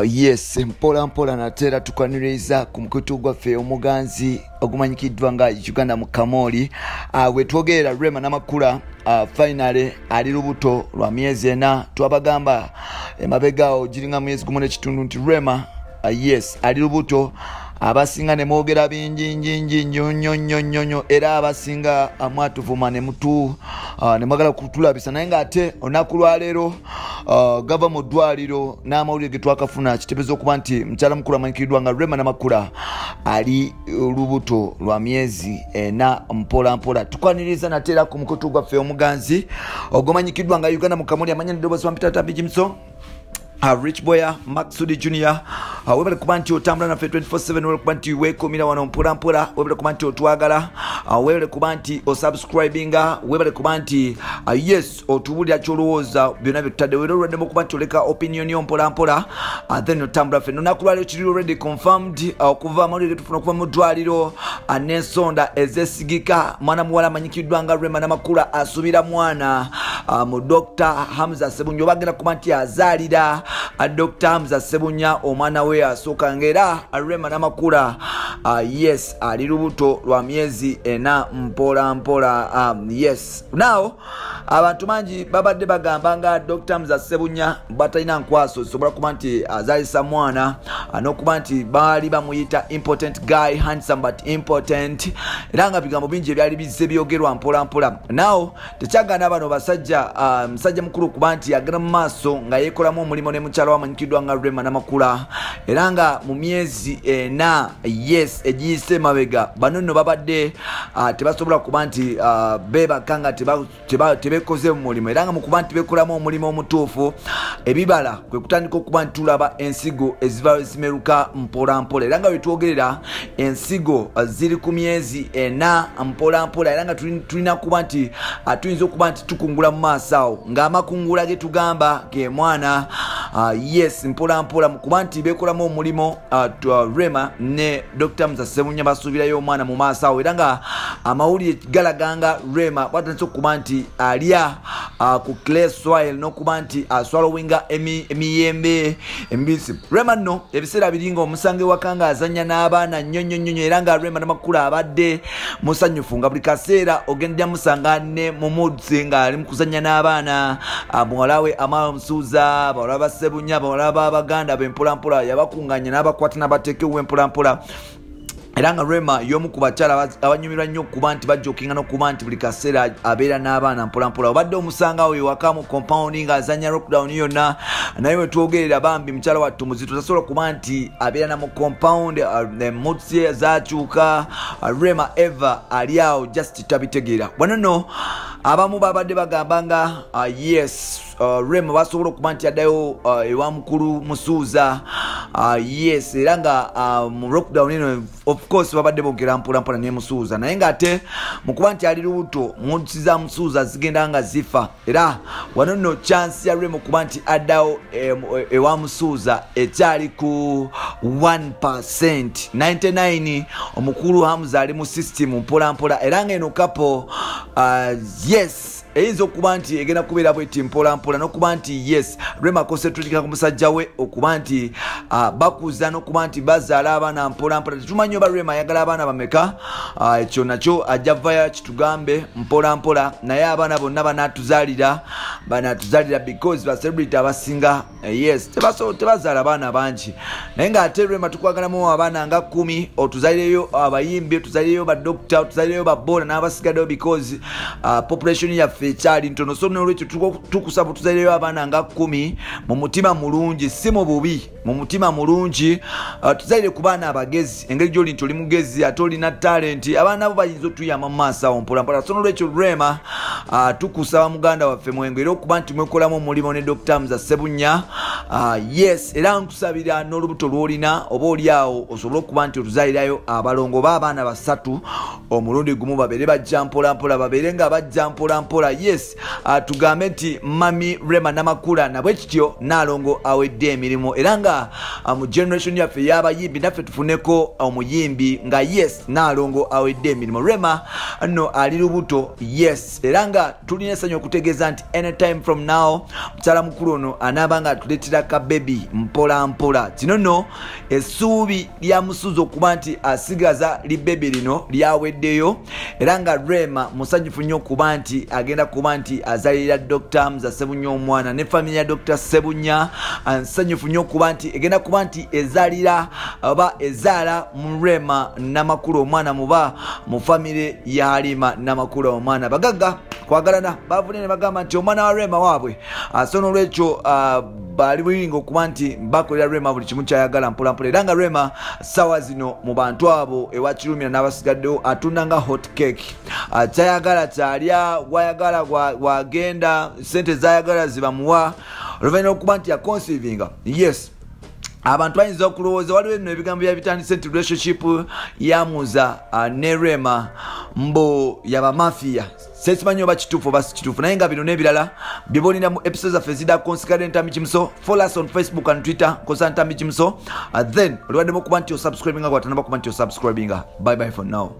Yes, mpola mpola natera tukwaniriza ku mukutu gwaffe omuganzi ogumanyikiddwa nga Uganda Mukamooli. Wetwogerera Rema n'amakula finale ali lubuto lwa myezi enna. Twabagamba emabegao giringa mwezi gumu n'ekitundu nti Rema yes ali lubuto. Abasinga ne mwogera bingi nyonyo era abasinga mwatuvuma ne mutu ne mwagala kutulabisa naye ng'ate olunaku lwa leero gava mu ddwaliro n'amawulire ge twakafuna kitegeeza okuba nti mukyala mukulu amanyikiddwa nga Rema n'amakula ali lubuto lwa myezi enna mpola mpola. Tukwaniriza nateera ku mukutu gwaffe omuganzi ogumanyikiddwa nga Uganda Mukamooli amanya n'eddoboozi wa Mpita Jimson Rich Boya Maxudi Junior. Webale kuba nti otambula naffe 24/7. Webale kuba nti weekomera wano mpola mpola. Webale kuba nti otwagala. Webale kuba nti osubscribinga. Webale kuba nti yes otubulira kyolowooza byonna bye tutadde. Webale olwaddemu kuba nti oleka opinion yo mpola mpola. Then otambula ffe n'olunaku lwaleero kiri already confirmed okuva amawulire ge tufuna okuva mu ddwaliro n'ensonda ezeesigika. Mwana muwala amanyikiddwa nga Rema n'amakula asubira mwana mu Dr. Hamza Sebunya obagenda kuba nti azaalira Dr. Hamza Sebunya omwana we asooka ngera Rema n'amakula yes ali lubuto lwa myezi enna mpola mpola. Yes now abantu mangi babadde bagamba nga Dr. Hamza Sebunya batalina nkwaso sobola kuba nti azaalisa mwana n'okuba nti baali bamuyita important guy, handsome but important, era nga bigambo bingi ebyali bizze byogerwa mpola mpola. Now tekyagana bano basajja musajja mukulu kuba nti agenda mu maaso nga yeekolamu omulimu ne mukyala wamanyikiddwa nga Rema n'amakula era nga mu myezi enna yes egiyise mabega bano nno babadde tebasobola kuba nti beebaka nga tebekoze mu mulimu era nga mu kuba nti beekolamu omulimu omutuufu ebibala kwe kutandika okuba nti tulaba ensigo eziva zimeruka mpola mpola era nga wetwogerera ensigo ziri ku myezi enna mpola mpola era nga tulina kuba nti tuyinza okuba nti tukungula mu maaso awo ng'amakungula ge tugamba ge mwana yes mpola mpola kuba nti beekolamu omulimu Rema ne Dr. Hamza Sebunya basuubirayo omwana mu maaso awo era nga amawulire galaganga Rema batandise okuba nti alya ku clay soil n'okuba nti aswallowinga emiyembe embisi. Rema nno ebiseera biringa omusange waka nga azanya n'abaana nnyonyo era nga Rema n'amakula abadde musanyufu nga buli kaseera ogendera musanga ne mu mudzi nga ali mu kuzanya n'abaana muwala we Amala Omusuuza bawala ba Sebunya bawala b'Abaganda b'empola mpola yabakunganya n'abakwata n'abateeka ew'empola mpola. Era nga Rema y'omu ku bakyala abanyumirwa nnyo okuba nti bajjokinga n'okuba nti buli kaseera abeera n'abaana mpola mpola. Obadde omusanga awo ewaka mu compound ng'azanya lockdown yonna naye wetwogerera bambi mukyala wattu muzito tasobola okuba nti abeera na mu compound emutsi zaakyuka Rema eva ali awo just tabitegeera. Bwano nno abamu babadde bagamba nga yes Rema basobola okuba nti addayo ewa mukulu Musuuza yes era nga mu lockdown eno of course babadde boogera mpola mpola ne Musuuza naye ng'ate mu kuba nti ali lubuto mutsi za Musuuza zigenda nga zifa era wano nno chance ya Rema okuba nti addayo ewa Musuuza ekyali ku 1%. 99 omukulu Hamza ali mu system mpola mpola era ng'eno couple yes eyinza okuba nti egenda kubeera bweti mpola mpola n'okuba nti yes Rema concentrating ku musajja we okuba nti bakuza n'okuba nti bazaala abaana mpola mpola. Tetumanyi oba Rema ayagala abaana bameka ekyo nakyo ajja vaya kitugambe mpola mpola naye abaana bonna banatuzaalira because ba celebrity abasinga yes tebazaala abaana bangi naye ng'ate Rema tukwagalamu abaana nga 10 otuzalireyo abayimbi otuzalireyo badokita otuzalireyo babola n'abasigaddeyo because population yaffe ekyali ntono so n'olwekyo tukusaba tuzalireyo abaana nga 10 mu mutima mulungi si mu bubi mu mutima mulungi tuzalire ku baana abagezi engeri gy'oli nti oli mugezi ate olina talenti abaana bo bayinza otuyamba mu maaso awo mpola mpola. So n'olwekyo Rema tukusaba muganda waffe mwengo era okuba nti mwekolamu omulimu ne Dr. Hamza Sebunya yes era nkusabira n'olubuto lw'olina oba oli awo osobole okuba nti otuzalirayo abalongo b'abaana 3 omulundi gumu babeere bajja mpola mpola babeere nga bajja mpola mpola yes tugambe nti mami Rema Namakula nabwe kityo nalongo awedde emirimu era nga mu generation yaffe y'abayimbi naffe tufuneko omuyimbi nga yes nalongo awedde emirimu. Rema no ali lubuto yes era nga tulina essanyu okutegeeza nti anytime from now mukyala mukulu ono anaaba nga atuleetera ka baby mpola mpola. Kino nno essuubi lya musuzo okuba nti asigaza li baby lino lyaweddeyo era nga Rema musanyufu nnyo okuba nti agenda kuba nti azalira Dr. Hamza Sebunya omwana ne family ya Dr. Sebunya. Nsanyufu nnyo okuba nti egenda kuba nti ezalira oba ezaala mu Rema Namakula omwana muba mu family ya Halima Namakula omwana. Bagagga kwagalana bavune ne bagamba nti omwana wa Rema waabwe asono lwekyo bali buyingo okuba nti bakolera Rema buli kimu kyayagala mpola mpola era nga Rema sawa zino mu bantu abo ewa Kirumira n'abasigaddewo atunda nga hot cake. Kyayagala kyalya wayagala wagenda sente zayagala zibamuwa oluvannyuma okuba nti yaconcevinga yes abantu bayinza okulowooza waliwo bino ebigambo byabitandise nti relationship yamuza ne Rema mbo yabamafia. Sesimanyi oba kituufu oba si kituufu naye nga bino n'ebirala byebolina mu episodes zaffe ezidako nsigadde Ntambi Kimuso. Follow us on Facebook and Twitter kosa Ntambi Kimuso. Then oliwaddemu okuba nti osubscribinga gwatanaba kuba nti osubscribinga. Bye bye for now.